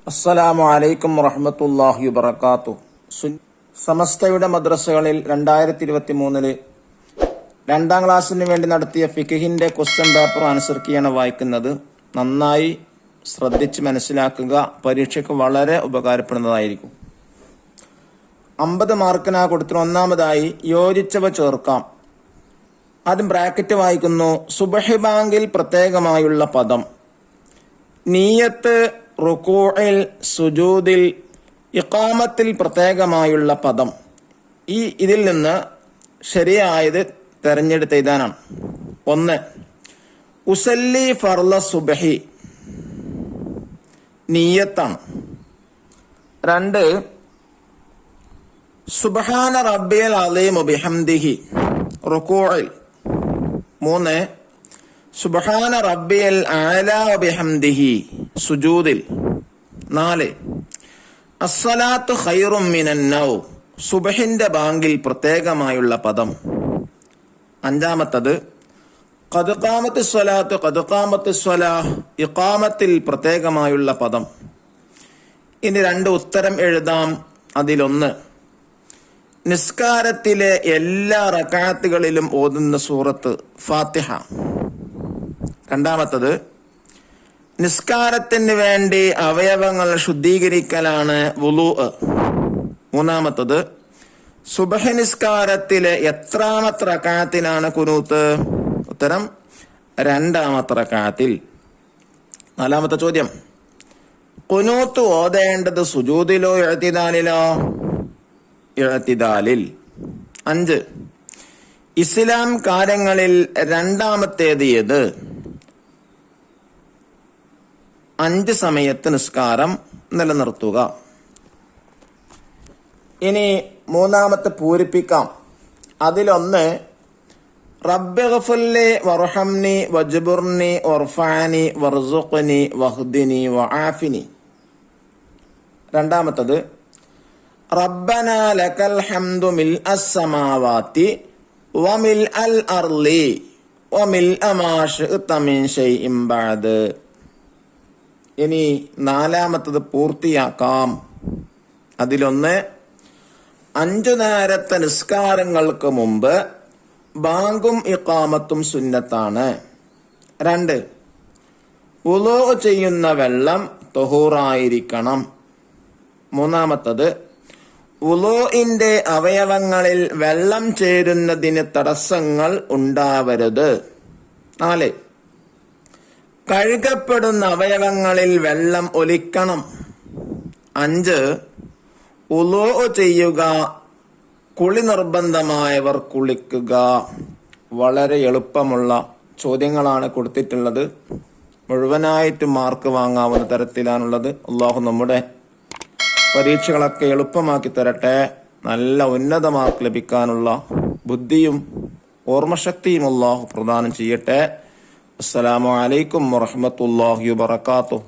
അസ്സലാമു അലൈക്കും വറഹ്മത്തുള്ളാഹി വബറകാതുഹു. സമസ്തയുടെ മദ്രസകളിൽ 2023 രണ്ടാം ക്ലാസ്സിന് വേണ്ടി നടത്തിയ ഫിഖഹിന്റെ ക്വസ്റ്റ്യൻ പേപ്പർ ആൻസർ കീയാണ് വായിക്കുന്നത്. നന്നായി ശ്രദ്ധിച്ച് മനസ്സിലാക്കുക. പരീക്ഷയ്ക്ക് വളരെ ഉപകാരപ്പെടുന്നതായിരിക്കും. 50 മാർക്കിനാ കൊടുത്തിട്ട് ഒന്നാമതായി യോജിച്ചവ ചേർക്കാം. ആദ്യം ബ്രാക്കറ്റ് വായിക്കുന്നു. സുബ്ഹി ബാങ്കിൽ പ്രത്യേകമായുള്ള പദം, നിയ്യത്ത്, റുകൂഇൽ, സുജൂദിൽ, ഇഖാമത്തിൽ പ്രത്യേകമായുള്ള പദം. ഇതിൽ നിന്ന് ശരിയായത് തെരഞ്ഞെടുത്ത് എഴുതാനാണ്. 1. ഉസല്ലി ഫർള സുബ്ഹി, നിയ്യത്താണ്. 2. സുബ്ഹാന റബ്ബിയൽ അലീം ബിഹംദിഹി, റുകൂഇൽ. 3. സുബ്ഹാന റബ്ബിയൽ അഅ്ലാ ബിഹംദിഹി, സുജൂദിൽ. 4. അസ്സലാത്തു ഖൈറും മിനൻ നൗം, സുബ്ഹിന്റെ ബാങ്കിൽ പ്രത്യേകമായുള്ള പദം. 5. ഖദ് ഖാമത്തിസ് സ്വലാത്തു, ഖദ് ഖാമത്തിസ് സ്വലാഹ്, ഇഖാമത്തിൽ പ്രത്യേകമായുള്ള പദം. ഇനി 2 ഉത്തരം എഴുതാം. അതിലൊന്ന്, നിസ്കാരത്തിലെ എല്ലാ റക്അത്തുകളിലും ഓതുന്ന സൂറത്ത് ഫാത്തിഹ. 2. നിസ്കാരത്തിന് വേണ്ടി അവയവങ്ങൾ ശുദ്ധീകരിക്കലാണ് വുളൂ. 3. സുബ്ഹ് നിസ്കാരത്തിലെ എത്രാമത്തെ റക്അത്തിനാണ് ഖുനൂത്ത്? ഉത്തരം 2ാമത്തെ റക്അത്തിൽ. 4ാമത്തെ ചോദ്യം, ഖുനൂത്ത് ഓതേണ്ടത് സുജൂദിലോ ഇഅ്തിദാലിലോ? ഇഅ്തിദാലിൽ. 5. ഇസ്ലാം കാര്യങ്ങളിൽ രണ്ടാമത്തേത് ഏത്? 5 സമയത്ത് നിസ്കാരം നിലനിർത്തുക. ഇനി 3ാമത്തെ പൂരിപ്പിക്കാം. അതിലൊന്ന്, റബ്ബിഗ്ഫിർലി വർഹംനി വജ്ബുർനി വർഫഅനി വർസുഖ്നി വഹ്ദിനി വആഫിനി. 2ാമത്തേത്, റബ്ബനാ ലക്കൽ ഹംദു മിൽഅസ് സമാവാതി വമിൽഅൽ അർളി വമിൽഅ മാ ശിഅ്ത മിൻ ശൈഇൻ ബഅദ്. ഇനി 4ാമത്തേത് പൂർത്തിയാക്കാം. അതിലൊന്ന്, 5 നേരത്തെ നിസ്കാരങ്ങൾക്ക് മുമ്പ് ബാങ്കും ഇഖാമത്തും സുന്നത്താണ്. 2. വുളൂ ചെയ്യുന്ന വെള്ളം തൊഹൂറായിരിക്കണം. 3ാമത്തേത്, വുളൂഇന്റെ അവയവങ്ങളിൽ വെള്ളം ചേരുന്നതിന് തടസ്സങ്ങൾ ഉണ്ടാവരുത്. 4. കഴുകപ്പെടുന്ന അവയവങ്ങളിൽ വെള്ളം ഒലിക്കണം. 5. വുളൂ ചെയ്യുക, കുളി നിർബന്ധമായവർ കുളിക്കുക. വളരെ എളുപ്പമുള്ള ചോദ്യങ്ങളാണ് കൊടുത്തിട്ടുള്ളത്. മുഴുവനായിട്ട് മാർക്ക് വാങ്ങാവുന്ന തരത്തിലാണുള്ളത്. അല്ലാഹു നമ്മുടെ പരീക്ഷകളൊക്കെ എളുപ്പമാക്കി തരട്ടെ. നല്ല ഉന്നത മാർക്ക് ലഭിക്കാനുള്ള ബുദ്ധിയും ഓർമ്മശക്തിയും അല്ലാഹു പ്രദാനം ചെയ്യട്ടെ. അസ്സലാമു അലൈക്കും വറഹ്മത്തുള്ളാഹി വബറകാതുഹു.